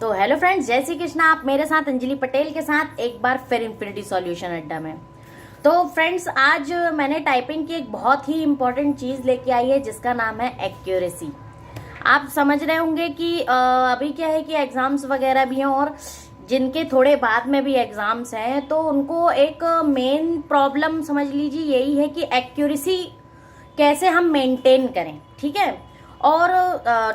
तो hello friends, जय श्री कृष्णा। आप मेरे साथ अंजलि पटेल के साथ एक बार फिर इन्फिनिटी सॉल्यूशन अड्डा में। तो फ्रेंड्स, आज मैंने टाइपिंग की एक बहुत ही इंपॉर्टेंट चीज लेके आई है जिसका नाम है एक्यूरेसी। आप समझ रहे होंगे कि अभी क्या है कि एग्जाम्स वगैरह भी हैं और जिनके थोड़े बाद में भी एग्जाम्स हैं तो उनको एक मेन प्रॉब्लम समझ लीजिए यही है कि एक्यूरेसी कैसे हम मेंटेन करें। ठीक है, और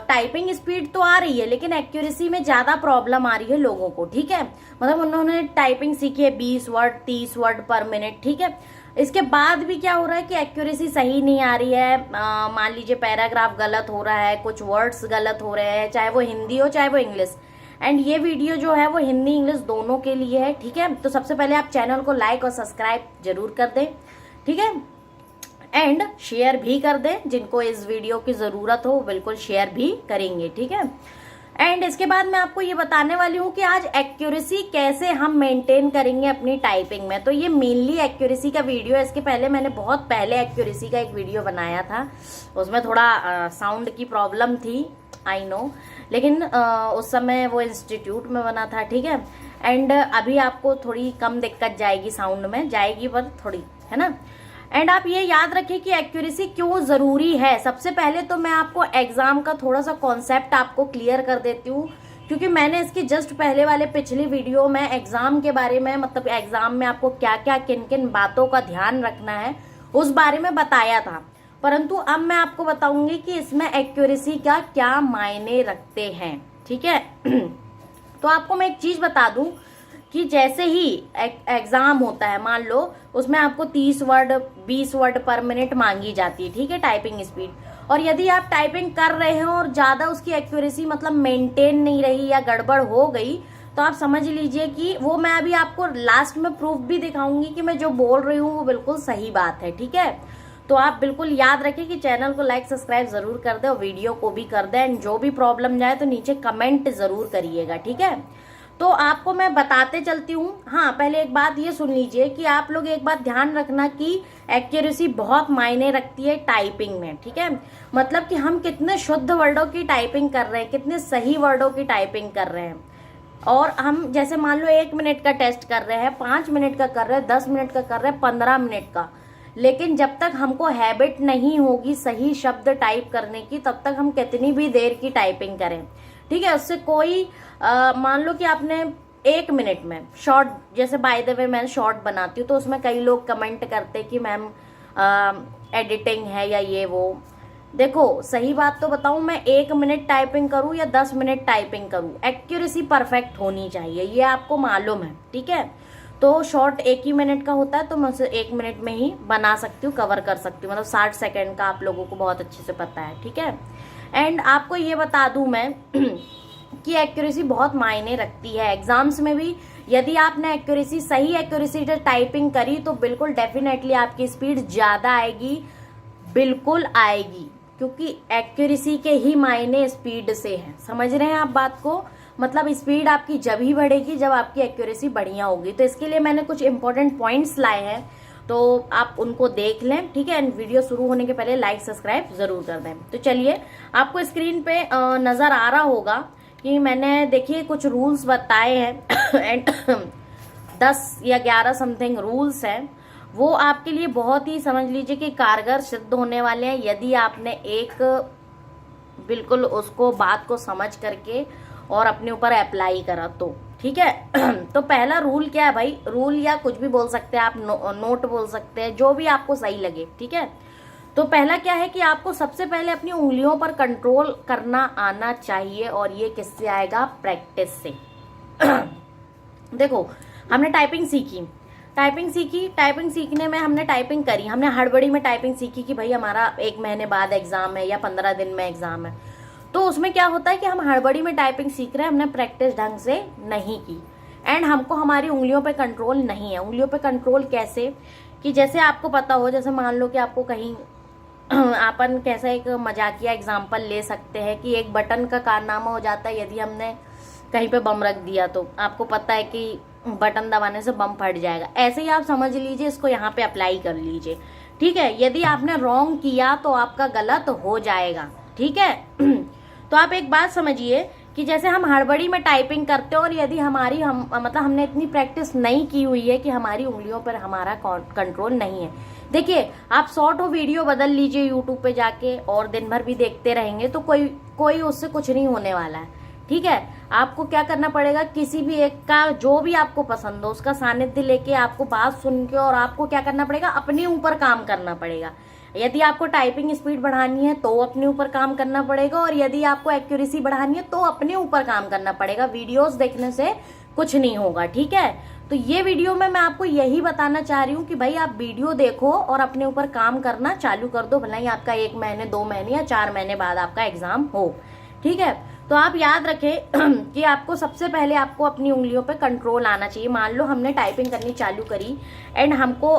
टाइपिंग स्पीड तो आ रही है लेकिन एक्यूरेसी में ज्यादा प्रॉब्लम आ रही है लोगों को। ठीक है, मतलब उन्होंने टाइपिंग सीखी है 20 वर्ड 30 वर्ड पर मिनट। ठीक है, इसके बाद भी क्या हो रहा है कि एक्यूरेसी सही नहीं आ रही है। मान लीजिए पैराग्राफ गलत हो रहा है, कुछ वर्ड्स गलत हो रहे हैं, चाहे वो हिंदी हो चाहे वो इंग्लिश। एंड ये वीडियो जो है वो हिंदी इंग्लिश दोनों के लिए है। ठीक है, तो सबसे पहले आप चैनल को लाइक और सब्सक्राइब जरूर कर दें। ठीक है, एंड शेयर भी कर दें। जिनको इस वीडियो की जरूरत हो बिल्कुल शेयर भी करेंगे। ठीक है, एंड इसके बाद मैं आपको ये बताने वाली हूँ कि आज एक्यूरेसी कैसे हम मेंटेन करेंगे अपनी टाइपिंग में। तो ये मेनली एक्यूरेसी का वीडियो है। इसके पहले मैंने बहुत पहले एक्यूरेसी का एक वीडियो बनाया था, उसमें थोड़ा साउंड की प्रॉब्लम थी, आई नो, लेकिन उस समय वो इंस्टीट्यूट में बना था। ठीक है, एंड अभी आपको थोड़ी कम दिक्कत जाएगी, साउंड में जाएगी पर थोड़ी, है ना। एंड आप ये याद रखें कि एक्यूरेसी क्यों जरूरी है। सबसे पहले तो मैं आपको एग्जाम का थोड़ा सा कॉन्सेप्ट आपको क्लियर कर देती हूँ, क्योंकि मैंने इसकी जस्ट पहले वाले पिछली वीडियो में एग्जाम के बारे में, मतलब एग्जाम में आपको क्या क्या किन किन बातों का ध्यान रखना है उस बारे में बताया था। परंतु अब मैं आपको बताऊंगी कि इसमें एक्यूरेसी का क्या मायने रखते हैं। ठीक है तो आपको मैं एक चीज बता दूं कि जैसे ही एग्जाम होता है, मान लो उसमें आपको 30 वर्ड 20 वर्ड पर मिनट मांगी जाती है। ठीक है, टाइपिंग स्पीड, और यदि आप टाइपिंग कर रहे हैं और ज्यादा उसकी एक्यूरेसी मतलब मेंटेन नहीं रही या गड़बड़ हो गई तो आप समझ लीजिए कि वो, मैं अभी आपको लास्ट में प्रूफ भी दिखाऊंगी कि मैं जो बोल रही हूँ वो बिल्कुल सही बात है। ठीक है, तो आप बिल्कुल याद रखें कि चैनल को लाइक सब्सक्राइब जरूर कर दे और वीडियो को भी कर दे। एंड जो भी प्रॉब्लम जाए तो नीचे कमेंट जरूर करिएगा। ठीक है, तो आपको मैं बताते चलती हूँ। हाँ, पहले एक बात ये सुन लीजिए कि आप लोग एक बात ध्यान रखना कि एक्यूरेसी बहुत मायने रखती है टाइपिंग में। ठीक है, मतलब कि हम कितने शुद्ध वर्डों की टाइपिंग कर रहे हैं, कितने सही वर्डों की टाइपिंग कर रहे हैं। और हम जैसे मान लो 1 मिनट का टेस्ट कर रहे हैं, 5 मिनट का कर रहे हैं, 10 मिनट का कर रहे हैं, 15 मिनट का, लेकिन जब तक हमको हैबिट नहीं होगी सही शब्द टाइप करने की तब तक हम कितनी भी देर की टाइपिंग करें। ठीक है, उससे कोई मान लो कि आपने 1 मिनट में शॉर्ट, जैसे बाय द वे मैं शॉर्ट बनाती हूँ तो उसमें कई लोग कमेंट करते कि मैम एडिटिंग है या ये वो। देखो सही बात तो बताऊं, मैं 1 मिनट टाइपिंग करूं या 10 मिनट टाइपिंग करूं, एक्यूरेसी परफेक्ट होनी चाहिए, ये आपको मालूम है। ठीक है, तो शॉर्ट 1 ही मिनट का होता है तो मैं उसे 1 मिनट में ही बना सकती हूँ, कवर कर सकती हूँ, मतलब 60 सेकेंड का आप लोगों को बहुत अच्छे से पता है। ठीक है, एंड आपको ये बता दूं मैं कि एक्यूरेसी बहुत मायने रखती है एग्जाम्स में भी। यदि आपने एक्यूरेसी, सही एक्यूरेसी से टाइपिंग करी तो बिल्कुल डेफिनेटली आपकी स्पीड ज्यादा आएगी, बिल्कुल आएगी, क्योंकि एक्यूरेसी के ही मायने स्पीड से हैं। समझ रहे हैं आप बात को, मतलब स्पीड आपकी जब ही बढ़ेगी जब आपकी एक्यूरेसी बढ़िया होगी। तो इसके लिए मैंने कुछ इंपॉर्टेंट पॉइंट्स लाए हैं तो आप उनको देख लें। ठीक है, एंड वीडियो शुरू होने के पहले लाइक सब्सक्राइब जरूर कर दें। तो चलिए, आपको स्क्रीन पे नजर आ रहा होगा कि मैंने देखिए कुछ रूल्स बताए हैं एंड 10 या 11 समथिंग रूल्स हैं। वो आपके लिए बहुत ही, समझ लीजिए कि कारगर सिद्ध होने वाले हैं यदि आपने एक बिल्कुल उसको बात को समझ करके और अपने ऊपर अप्लाई करा तो। ठीक है तो पहला रूल क्या है भाई, रूल या कुछ भी बोल सकते हैं आप, नोट बोल सकते हैं, जो भी आपको सही लगे। ठीक है, तो पहला क्या है कि आपको सबसे पहले अपनी उंगलियों पर कंट्रोल करना आना चाहिए, और ये किससे आएगा, प्रैक्टिस से देखो, हमने टाइपिंग सीखी, टाइपिंग सीखने में हमने टाइपिंग करी, हमने हड़बड़ी में टाइपिंग सीखी कि भाई हमारा 1 महीने बाद एग्जाम है या 15 दिन में एग्जाम है। तो उसमें क्या होता है कि हम हड़बड़ी में टाइपिंग सीख रहे हैं, हमने प्रैक्टिस ढंग से नहीं की, एंड हमको हमारी उंगलियों पे कंट्रोल नहीं है। उंगलियों पे कंट्रोल कैसे, कि जैसे आपको पता हो, जैसे मान लो कि आपको कहीं अपन कैसा एक मजाकिया एग्जाम्पल ले सकते हैं कि एक बटन का कारनामा हो जाता है यदि हमने कहीं पे बम रख दिया तो आपको पता है कि बटन दबाने से बम फट जाएगा। ऐसे ही आप समझ लीजिए, इसको यहाँ पे अप्लाई कर लीजिए। ठीक है, यदि आपने रॉन्ग किया तो आपका गलत हो जाएगा। ठीक है तो आप एक बात समझिए कि जैसे हम हड़बड़ी में टाइपिंग करते हैं और यदि मतलब हमने इतनी प्रैक्टिस नहीं की हुई है कि हमारी उंगलियों पर हमारा कंट्रोल नहीं है। देखिए, आप शॉर्ट वीडियो बदल लीजिए यूट्यूब पे जाके और दिन भर भी देखते रहेंगे तो कोई उससे कुछ नहीं होने वाला है। ठीक है, आपको क्या करना पड़ेगा, किसी भी एक का जो भी आपको पसंद हो उसका सानिध्य लेके आपको बात सुन के और आपको क्या करना पड़ेगा, अपने ऊपर काम करना पड़ेगा। यदि आपको टाइपिंग स्पीड बढ़ानी है तो अपने ऊपर काम करना पड़ेगा, और यदि आपको एक्यूरेसी बढ़ानी है तो अपने ऊपर काम करना पड़ेगा। वीडियोस देखने से कुछ नहीं होगा। ठीक है, तो ये वीडियो में मैं आपको यही बताना चाह रही हूँ कि भाई आप वीडियो देखो और अपने ऊपर काम करना चालू कर दो, भले ही आपका 1 महीने 2 महीने या 4 महीने बाद आपका एग्जाम हो। ठीक है, तो आप याद रखें कि आपको सबसे पहले आपको अपनी उंगलियों पे कंट्रोल आना चाहिए। मान लो हमने टाइपिंग करनी चालू करी एंड हमको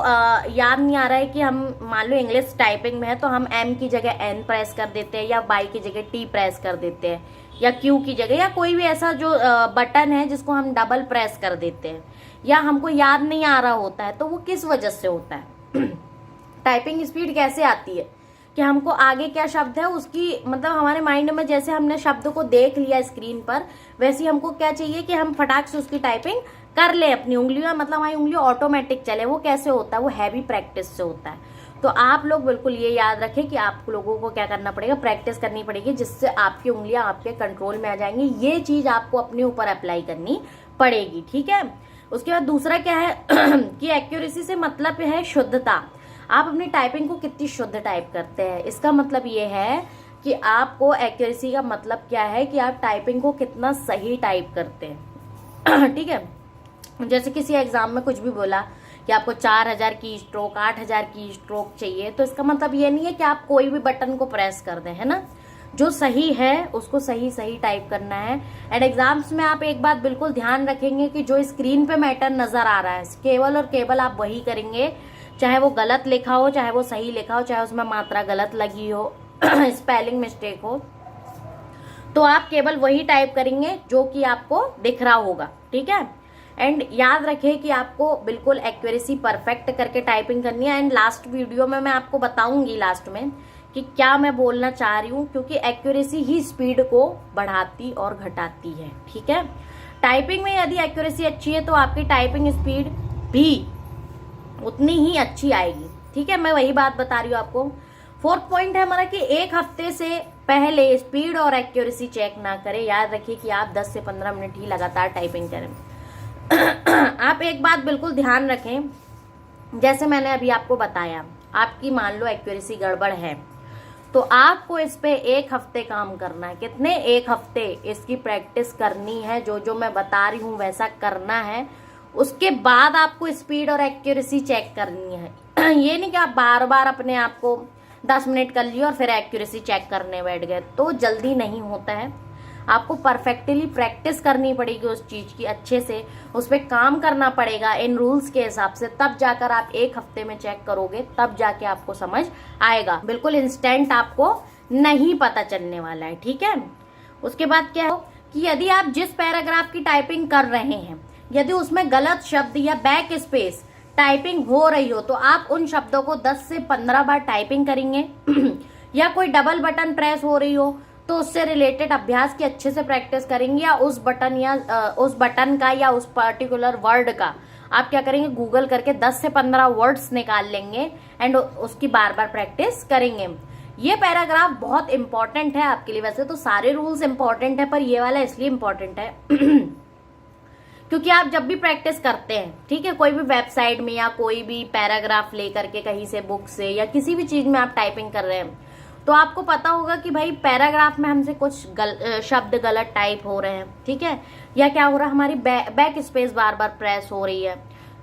याद नहीं आ रहा है कि हम मान लो इंग्लिश टाइपिंग में है तो हम एम की जगह एन प्रेस कर देते हैं, या वाई की जगह टी प्रेस कर देते हैं, या क्यू की जगह या कोई भी ऐसा जो बटन है जिसको हम डबल प्रेस कर देते हैं, या हमको याद नहीं आ रहा होता है, तो वो किस वजह से होता है। टाइपिंग स्पीड कैसे आती है कि हमको आगे क्या शब्द है उसकी मतलब हमारे माइंड में, जैसे हमने शब्द को देख लिया स्क्रीन पर, वैसे ही हमको क्या चाहिए कि हम फटाक से उसकी टाइपिंग कर ले अपनी उंगलियों, मतलब हमारी उंगलियां ऑटोमेटिक चले। वो कैसे होता है, वो हैवी प्रैक्टिस से होता है। तो आप लोग बिल्कुल ये याद रखें कि आप लोगों को क्या करना पड़ेगा, प्रैक्टिस करनी पड़ेगी, जिससे आपकी उंगलियां आपके कंट्रोल में आ जाएंगी। ये चीज आपको अपने ऊपर अप्लाई करनी पड़ेगी। ठीक है, उसके बाद दूसरा क्या है कि एक्यूरेसी से मतलब है शुद्धता। आप अपनी टाइपिंग को कितनी शुद्ध टाइप करते हैं, इसका मतलब ये है कि आपको एक्यूरेसी का मतलब क्या है कि आप टाइपिंग को कितना सही टाइप करते हैं। ठीक है, जैसे किसी एग्जाम में कुछ भी बोला कि आपको 4000 की स्ट्रोक 8000 की स्ट्रोक चाहिए, तो इसका मतलब ये नहीं है कि आप कोई भी बटन को प्रेस कर दें, है ना। जो सही है उसको सही टाइप करना है। एंड एग्जाम्स में आप एक बात बिल्कुल ध्यान रखेंगे कि जो स्क्रीन पे मैटर नजर आ रहा है केवल और केवल आप वही करेंगे, चाहे वो गलत लिखा हो चाहे वो सही लिखा हो, चाहे उसमें मात्रा गलत लगी हो स्पेलिंग मिस्टेक हो, तो आप केवल वही टाइप करेंगे जो कि आपको दिख रहा होगा। ठीक है, एंड याद रखें कि आपको बिल्कुल एक्यूरेसी परफेक्ट करके टाइपिंग करनी है। एंड लास्ट वीडियो में मैं आपको बताऊंगी लास्ट में कि क्या मैं बोलना चाह रही हूँ, क्योंकि एक्यूरेसी ही स्पीड को बढ़ाती और घटाती है। ठीक है, टाइपिंग में यदि एक्यूरेसी अच्छी है तो आपकी टाइपिंग स्पीड भी उतनी ही अच्छी आएगी। ठीक है, मैं वही बात बता रही हूँ आपको। 4th पॉइंट है हमारा कि 1 हफ्ते से पहले स्पीड और एक्यूरेसी चेक ना करें। याद रखिए कि आप 10 से 15 मिनट ही लगातार टाइपिंग करें। आप एक बात बिल्कुल ध्यान रखें, जैसे मैंने अभी आपको बताया, आपकी मान लो एक्यूरेसी गड़बड़ है तो आपको इस पे 1 हफ्ते काम करना है। कितने? 1 हफ्ते इसकी प्रैक्टिस करनी है। जो मैं बता रही हूँ वैसा करना है। उसके बाद आपको स्पीड और एक्यूरेसी चेक करनी है। ये नहीं कि आप बार बार अपने आप को 10 मिनट कर लिए और फिर एक्यूरेसी चेक करने बैठ गए, तो जल्दी नहीं होता है। आपको परफेक्टली प्रैक्टिस करनी पड़ेगी उस चीज की, अच्छे से उस पर काम करना पड़ेगा इन रूल्स के हिसाब से, तब जाकर आप 1 हफ्ते में चेक करोगे, तब जाके आपको समझ आएगा। बिल्कुल इंस्टेंट आपको नहीं पता चलने वाला है। ठीक है, उसके बाद क्या हो कि यदि आप जिस पैराग्राफ की टाइपिंग कर रहे हैं यदि उसमें गलत शब्द या बैक स्पेस टाइपिंग हो रही हो तो आप उन शब्दों को 10 से 15 बार टाइपिंग करेंगे। या कोई डबल बटन प्रेस हो रही हो तो उससे रिलेटेड अभ्यास की अच्छे से प्रैक्टिस करेंगे, या उस बटन का या उस पर्टिकुलर वर्ड का आप क्या करेंगे, गूगल करके 10 से 15 वर्ड्स निकाल लेंगे एंड उसकी बार बार प्रैक्टिस करेंगे। ये पैराग्राफ बहुत इंपॉर्टेंट है आपके लिए। वैसे तो सारे रूल्स इंपॉर्टेंट है पर ये वाला इसलिए इंपॉर्टेंट है क्योंकि आप जब भी प्रैक्टिस करते हैं, ठीक है, कोई भी वेबसाइट में या कोई भी पैराग्राफ लेकर के कहीं से बुक से या किसी भी चीज में आप टाइपिंग कर रहे हैं, तो आपको पता होगा कि भाई पैराग्राफ में हमसे कुछ शब्द गलत टाइप हो रहे हैं। ठीक है, या क्या हो रहा है, हमारी बैक स्पेस बार बार प्रेस हो रही है।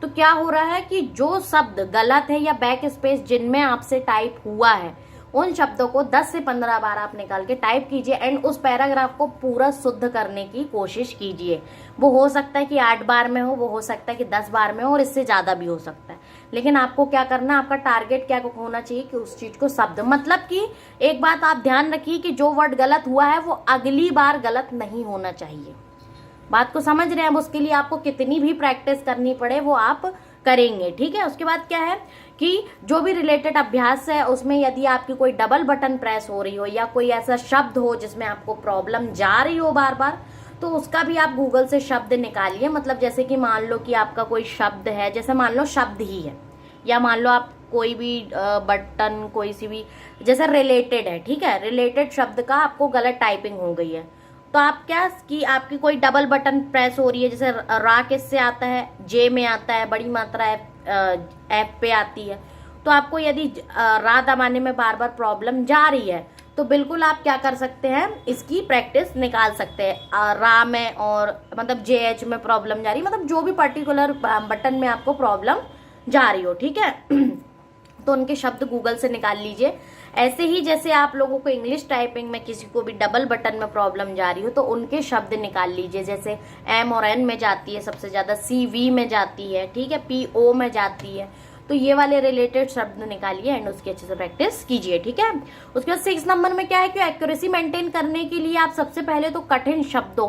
तो क्या हो रहा है कि जो शब्द गलत है या बैक स्पेस जिनमें आपसे टाइप हुआ है उन शब्दों को 10 से 15 बार आप निकाल के टाइप कीजिए एंड उस पैराग्राफ को पूरा शुद्ध करने की कोशिश कीजिए। वो हो सकता है कि 8 बार में हो, वो हो सकता है कि 10 बार में हो, और इससे ज्यादा भी हो सकता है। लेकिन आपको क्या करना, आपका टारगेट क्या होना चाहिए कि उस चीज को शब्द, मतलब कि एक बात आप ध्यान रखिए कि जो वर्ड गलत हुआ है वो अगली बार गलत नहीं होना चाहिए। बात को समझ रहे हैं? अब उसके लिए आपको कितनी भी प्रैक्टिस करनी पड़े वो आप करेंगे। ठीक है, उसके बाद क्या है, कि जो भी रिलेटेड अभ्यास है उसमें यदि आपकी कोई डबल बटन प्रेस हो रही हो या कोई ऐसा शब्द हो जिसमें आपको प्रॉब्लम जा रही हो बार बार, तो उसका भी आप गूगल से शब्द निकालिए। मतलब जैसे कि मान लो कि आपका कोई शब्द है, जैसे मान लो शब्द ही है, या मान लो आप कोई भी बटन कोई सी भी जैसे रिलेटेड है, ठीक है, रिलेटेड शब्द का आपको गलत टाइपिंग हो गई है, तो आप क्या कि आपकी कोई डबल बटन प्रेस हो रही है, जैसे रा किससे आता है, जे में आता है, बड़ी मात्रा एफ पे आती है, तो आपको यदि रा दबाने में बार बार प्रॉब्लम जा रही है तो बिल्कुल आप क्या कर सकते हैं, इसकी प्रैक्टिस निकाल सकते हैं। रा में और मतलब जे एच में प्रॉब्लम जा रही है, मतलब जो भी पर्टिकुलर बटन में आपको प्रॉब्लम जा रही हो, ठीक है तो उनके शब्द गूगल से निकाल लीजिए। ऐसे ही जैसे आप लोगों को इंग्लिश टाइपिंग में किसी को भी डबल बटन में प्रॉब्लम जा रही हो तो उनके शब्द निकाल लीजिए। जैसे एम और एन में जाती है सबसे ज्यादा, सी वी में जाती है, ठीक है, पी ओ में जाती है, तो ये वाले रिलेटेड शब्द निकालिए एंड उसकी अच्छे से प्रैक्टिस कीजिए, ठीक है। उसके बाद 6 नंबर में क्या है कि एक्यूरेसी मेंटेन करने के लिए आप सबसे पहले तो कठिन शब्दों,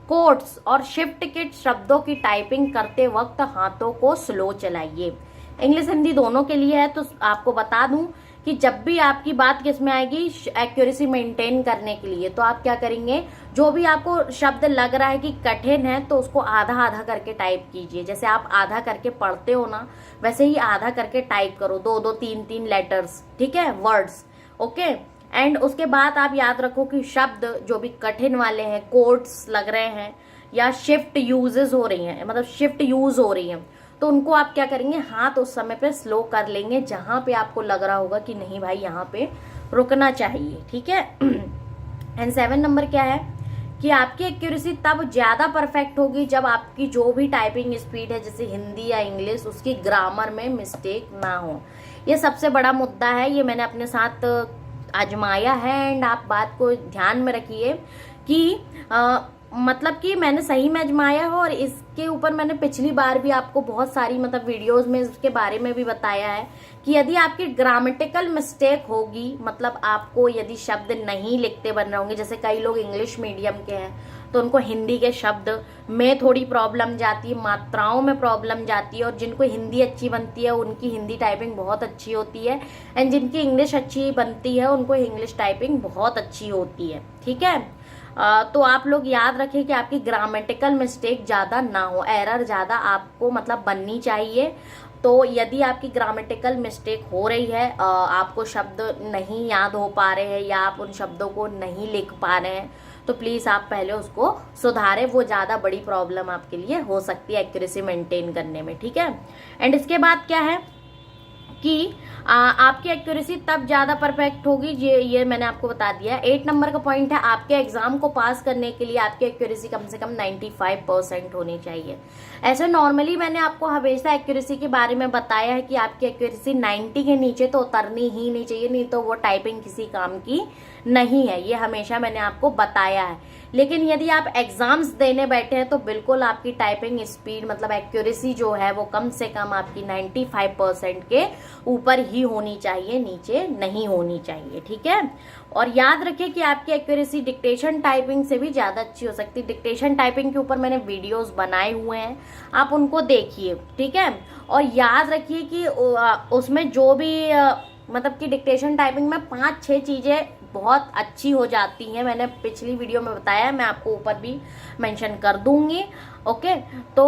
कोट्स और शिफ्ट के शब्दों की टाइपिंग करते वक्त हाथों को स्लो चलाइए। इंग्लिश हिंदी दोनों के लिए है, तो आपको बता दूं कि जब भी आपकी बात किस में आएगी, एक्यूरेसी मेंटेन करने के लिए, तो आप क्या करेंगे, जो भी आपको शब्द लग रहा है कि कठिन है तो उसको आधा आधा करके टाइप कीजिए। जैसे आप आधा करके पढ़ते हो ना, वैसे ही आधा करके टाइप करो, 2-2 3-3 लेटर्स, ठीक है, वर्ड्स, ओके। एंड उसके बाद आप याद रखो कि शब्द जो भी कठिन वाले हैं, कोट्स लग रहे हैं या शिफ्ट यूजेस हो रही हैं, मतलब शिफ्ट यूज हो रही हैं, तो उनको आप क्या करेंगे, हाथ उस समय पे स्लो कर लेंगे जहां पे आपको लग रहा होगा कि नहीं भाई यहाँ पे रुकना चाहिए, ठीक है। एंड 7 नंबर क्या है कि आपकी एक्यूरेसी तब ज्यादा परफेक्ट होगी जब आपकी जो भी टाइपिंग स्पीड है, जैसे हिंदी या इंग्लिश, उसकी ग्रामर में मिस्टेक ना हो। ये सबसे बड़ा मुद्दा है, ये मैंने अपने साथ आजमाया है एंड आप बात को ध्यान में रखिए कि मतलब कि मैंने सही में आजमाया है और इसके ऊपर मैंने पिछली बार भी आपको बहुत सारी मतलब वीडियोस में इसके बारे में भी बताया है कि यदि आपकी ग्रामेटिकल मिस्टेक होगी, मतलब आपको यदि शब्द नहीं लिखते बन रहे होंगे, जैसे कई लोग इंग्लिश मीडियम के हैं तो उनको हिंदी के शब्द में थोड़ी प्रॉब्लम जाती है, मात्राओं में प्रॉब्लम जाती है, और जिनको हिंदी अच्छी बनती है उनकी हिंदी टाइपिंग बहुत अच्छी होती है, एंड जिनकी इंग्लिश अच्छी बनती है उनको इंग्लिश टाइपिंग बहुत अच्छी होती है, ठीक है। तो आप लोग याद रखें कि आपकी ग्रामेटिकल मिस्टेक ज्यादा ना हो, एरर ज्यादा आपको मतलब बननी चाहिए। तो यदि आपकी ग्रामेटिकल मिस्टेक हो रही है, आपको शब्द नहीं याद हो पा रहे हैं या आप उन शब्दों को नहीं लिख पा रहे हैं, तो प्लीज आप पहले उसको सुधारें, वो ज्यादा बड़ी प्रॉब्लम आपके लिए हो सकती है एक्यूरेसी मेंटेन करने में, ठीक है। एंड इसके बाद क्या है कि आपकी एक्यूरेसी तब ज्यादा परफेक्ट होगी, ये मैंने आपको बता दिया। 8 नंबर का पॉइंट है, आपके एग्जाम को पास करने के लिए आपकी एक्यूरेसी कम से कम 95% होनी चाहिए। ऐसे नॉर्मली मैंने आपको हमेशा एक्यूरेसी के बारे में बताया है कि आपकी एक्यूरेसी 90 के नीचे तो उतरनी ही नहीं चाहिए, नहीं तो वो टाइपिंग किसी काम की नहीं है, ये हमेशा मैंने आपको बताया है। लेकिन यदि आप एग्जाम्स देने बैठे हैं तो बिल्कुल आपकी टाइपिंग स्पीड मतलब एक्यूरेसी जो है वो कम से कम आपकी 95% के ऊपर ही होनी चाहिए, नीचे नहीं होनी चाहिए, ठीक है। और याद रखिए कि आपकी एक्यूरेसी डिक्टेशन टाइपिंग से भी ज्यादा अच्छी हो सकती है। डिक्टेशन टाइपिंग के ऊपर मैंने वीडियोस बनाए हुए हैं, आप उनको देखिए, ठीक है। और याद रखिए कि उसमें जो भी मतलब कि डिक्टेशन टाइपिंग में 5-6 चीजें बहुत अच्छी हो जाती हैं, मैंने पिछली वीडियो में बताया है, मैं आपको ऊपर भी मेंशन कर दूंगी, ओके। तो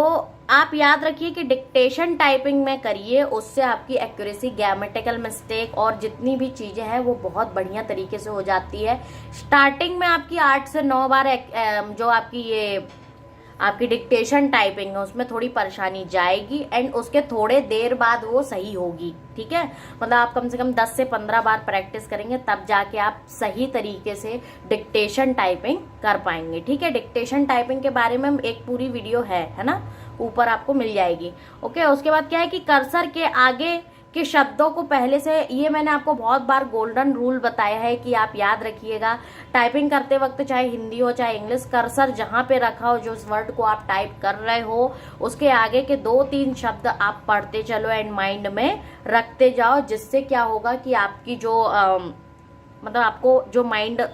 आप याद रखिए कि डिक्टेशन टाइपिंग में करिए, उससे आपकी एक्यूरेसी, ग्रामेटिकल मिस्टेक और जितनी भी चीजें हैं वो बहुत बढ़िया तरीके से हो जाती है। स्टार्टिंग में आपकी 8 से 9 बार जो आपकी ये आपकी डिक्टेशन टाइपिंग है उसमें थोड़ी परेशानी जाएगी एंड उसके थोड़े देर बाद वो सही होगी, ठीक है। मतलब आप कम से कम 10 से 15 बार प्रैक्टिस करेंगे तब जाके आप सही तरीके से डिक्टेशन टाइपिंग कर पाएंगे, ठीक है। डिक्टेशन टाइपिंग के बारे में एक पूरी वीडियो है ना, ऊपर आपको मिल जाएगी, ओके। उसके बाद क्या है कि कर्सर के आगे के शब्दों को पहले से, ये मैंने आपको बहुत बार गोल्डन रूल बताया है कि आप याद रखिएगा, टाइपिंग करते वक्त चाहे हिंदी हो चाहे इंग्लिश, कर्सर जहां पे रखा हो, जो इस वर्ड को आप टाइप कर रहे हो उसके आगे के 2-3 शब्द आप पढ़ते चलो एंड माइंड में रखते जाओ, जिससे क्या होगा कि आपकी जो मतलब आपको जो माइंड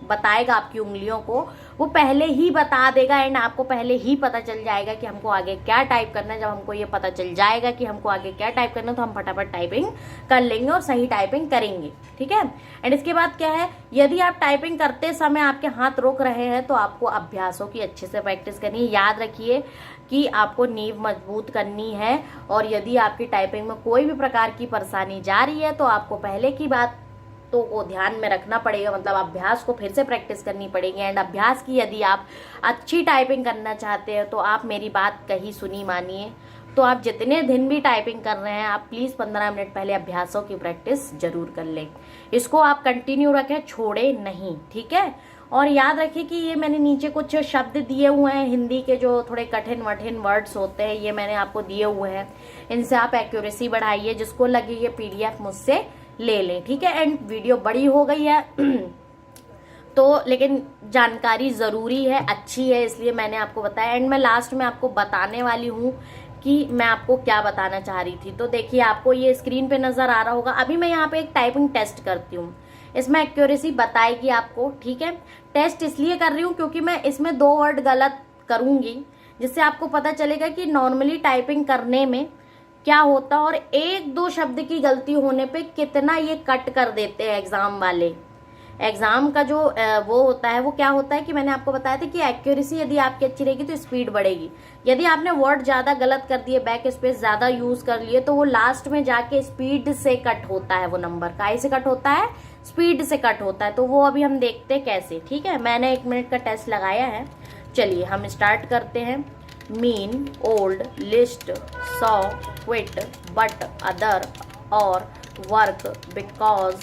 बताएगा आपकी उंगलियों को, वो पहले ही बता देगा एंड आपको पहले ही पता चल जाएगा कि हमको आगे क्या टाइप करना है। जब हमको ये पता चल जाएगा कि हमको आगे क्या टाइप करना है तो हम फटाफट टाइपिंग कर लेंगे और सही टाइपिंग करेंगे, ठीक है। एंड इसके बाद क्या है, यदि आप टाइपिंग करते समय आपके हाथ रुक रहे हैं तो आपको अभ्यासों की अच्छे से प्रैक्टिस करनी है। याद रखिए कि आपको नींव मजबूत करनी है, और यदि आपकी टाइपिंग में कोई भी प्रकार की परेशानी जा रही है तो आपको पहले की बात तो को ध्यान में रखना पड़ेगा, मतलब अभ्यास को फिर से प्रैक्टिस करनी पड़ेगी। एंड अभ्यास की यदि आप अच्छी टाइपिंग करना चाहते हैं तो आप मेरी बात कही सुनी मानिए, तो आप जितने दिन भी टाइपिंग कर रहे हैं आप प्लीज़ 15 मिनट पहले अभ्यासों की प्रैक्टिस जरूर कर लें। इसको आप कंटिन्यू रखें, छोड़े नहीं, ठीक है। और याद रखिए कि ये मैंने नीचे कुछ शब्द दिए हुए हैं हिंदी के, जो थोड़े कठिन वठिन वर्ड्स होते हैं, ये मैंने आपको दिए हुए हैं। इनसे आप एक्यूरेसी बढ़ाइए, जिसको लगे ये PDF मुझसे ले लें, ठीक है। एंड वीडियो बड़ी हो गई है तो लेकिन जानकारी ज़रूरी है, अच्छी है, इसलिए मैंने आपको बताया। एंड मैं लास्ट में आपको बताने वाली हूँ कि मैं आपको क्या बताना चाह रही थी। तो देखिए, आपको ये स्क्रीन पे नज़र आ रहा होगा। अभी मैं यहाँ पे एक टाइपिंग टेस्ट करती हूँ, इसमें एक्यूरेसी बताएगी आपको, ठीक है। टेस्ट इसलिए कर रही हूँ क्योंकि मैं इसमें 2 वर्ड गलत करूँगी, जिससे आपको पता चलेगा कि नॉर्मली टाइपिंग करने में क्या होता है, और 1-2 शब्द की गलती होने पे कितना ये कट कर देते हैं एग्जाम वाले। एग्जाम का जो वो होता है, वो क्या होता है कि मैंने आपको बताया था कि एक्यूरेसी यदि आपकी अच्छी रहेगी तो स्पीड बढ़ेगी। यदि आपने वर्ड ज्यादा गलत कर दिए, बैक स्पेस ज्यादा यूज कर लिए, तो वो लास्ट में जाके स्पीड से कट होता है। वो नंबर काहे से कट होता है? स्पीड से कट होता है। तो वो अभी हम देखते हैं कैसे, ठीक है। मैंने 1 मिनट का टेस्ट लगाया है, चलिए हम स्टार्ट करते हैं। Mean, old, list, saw, quit, but, other, और, वर्क, बिकॉज,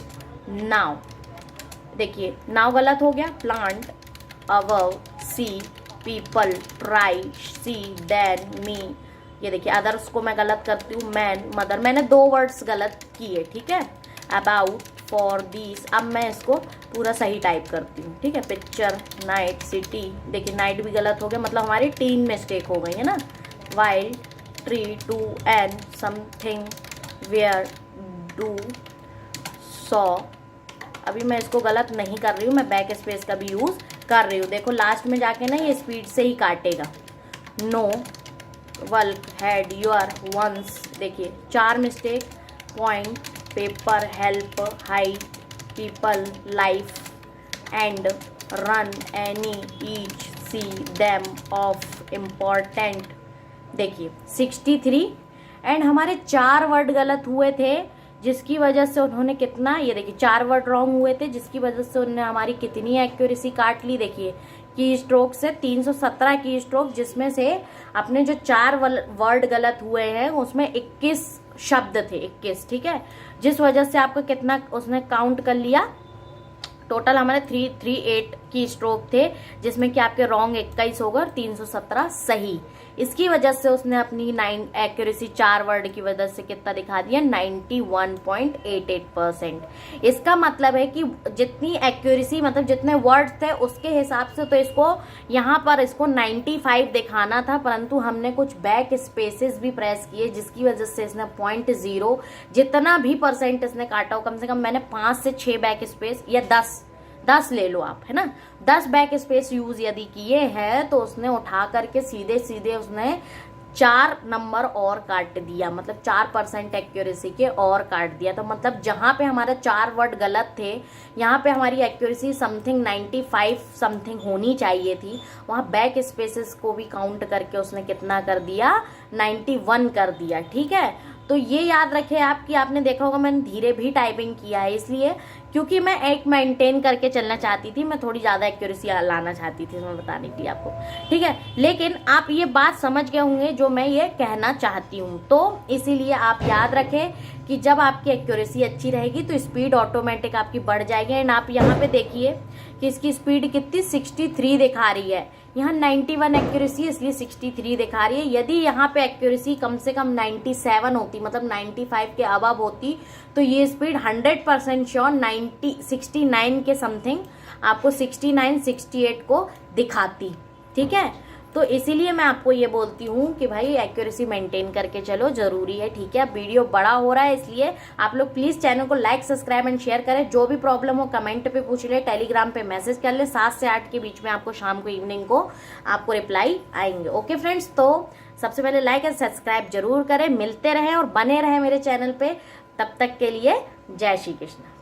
नाउ। देखिए, नाउ गलत हो गया। प्लांट, अबव, सी, पीपल, ट्राई, सी, देन, मी। ये देखिए, अदर्स को मैं गलत करती हूँ। मैन, मदर, मैंने 2 वर्ड्स गलत किए, ठीक है। About, for, this. अब मैं इसको पूरा सही टाइप करती हूँ, ठीक है। Picture, night, city. देखिए, नाइट भी गलत हो गया, मतलब हमारी 3 मिस्टेक हो गई है ना। Wild, tree, to, end, something, where, do, saw. अभी मैं इसको गलत नहीं कर रही हूँ, मैं बैक स्पेस का भी यूज कर रही हूँ। देखो, लास्ट में जाके ना ये स्पीड से ही काटेगा। No, walk, head, your, once. देखिए, 4 mistake. Point, paper, help, height, people, life, end, run, any, each, see, them, of, important. देखिए, 63 एंड हमारे 4 वर्ड गलत हुए थे, जिसकी वजह से उन्होंने कितना, ये देखिए 4 वर्ड रॉन्ग हुए थे, जिसकी वजह से उन्होंने हमारी कितनी एक्यूरेसी काट ली। देखिए, की स्ट्रोक से 317 की स्ट्रोक, जिसमें से अपने जो 4 वर्ड गलत हुए हैं उसमें 21 शब्द थे, 21, ठीक है। जिस वजह से आपको कितना उसने काउंट कर लिया, टोटल हमारे 338 की स्ट्रोक थे, जिसमें कि आपके रॉन्ग 21 होगा और 317 सही। इसकी वजह से उसने अपनी 9 एक्यूरेसी 4 वर्ड की वजह से कितना दिखा दिया, 91.88%। इसका मतलब है कि जितनी एक्यूरेसी, मतलब जितने वर्ड थे उसके हिसाब से तो इसको यहाँ पर इसको 95 दिखाना था, परंतु हमने कुछ बैक स्पेसेस भी प्रेस किए, जिसकी वजह से इसने 0.0 जितना भी परसेंट इसने काटा हो, कम से कम मैंने 5 से 6 बैक स्पेस या 10 ले लो आप, है ना, 10 बैक स्पेस यूज यदि किए हैं तो उसने उठा करके सीधे सीधे उसने 4 नंबर और काट दिया, मतलब 4% एक्यूरेसी के और काट दिया। तो मतलब जहां पे हमारे 4 वर्ड गलत थे, यहाँ पे हमारी एक्यूरेसी समथिंग 95 समथिंग होनी चाहिए थी, वहां बैक स्पेसेस को भी काउंट करके उसने कितना कर दिया, 91 कर दिया, ठीक है। तो ये याद रखें आप कि आपने देखा होगा मैंने धीरे भी टाइपिंग किया है, इसलिए क्योंकि मैं एक मेंटेन करके चलना चाहती थी, मैं थोड़ी ज़्यादा एक्यूरेसी लाना चाहती थी इसमें बताने के लिए आपको, ठीक है। लेकिन आप ये बात समझ गए होंगे जो मैं ये कहना चाहती हूँ, तो इसीलिए आप याद रखें कि जब आपकी एक्यूरेसी अच्छी रहेगी तो स्पीड ऑटोमेटिक आपकी बढ़ जाएगी। एंड आप यहाँ पे देखिए कि इसकी स्पीड कितनी 63 दिखा रही है, यहाँ 91 एक्यूरेसी इसलिए 63 दिखा रही है। यदि यहाँ पे एक्यूरेसी कम से कम 97 होती, मतलब 95 के अबव होती, तो ये स्पीड 100% श्योर 69 के समथिंग आपको 69-68 को दिखाती, ठीक है। तो इसीलिए मैं आपको ये बोलती हूँ कि भाई एक्यूरेसी मेंटेन करके चलो, जरूरी है, ठीक है। अब वीडियो बड़ा हो रहा है, इसलिए आप लोग प्लीज चैनल को लाइक, सब्सक्राइब एंड शेयर करें। जो भी प्रॉब्लम हो कमेंट पे पूछ ले, टेलीग्राम पे मैसेज कर ले, 7 से 8 के बीच में आपको शाम को, इवनिंग को आपको रिप्लाई आएंगे। ओके फ्रेंड्स, तो सबसे पहले लाइक एंड सब्सक्राइब जरूर करें, मिलते रहें और बने रहें मेरे चैनल पे। तब तक के लिए जय श्री कृष्ण।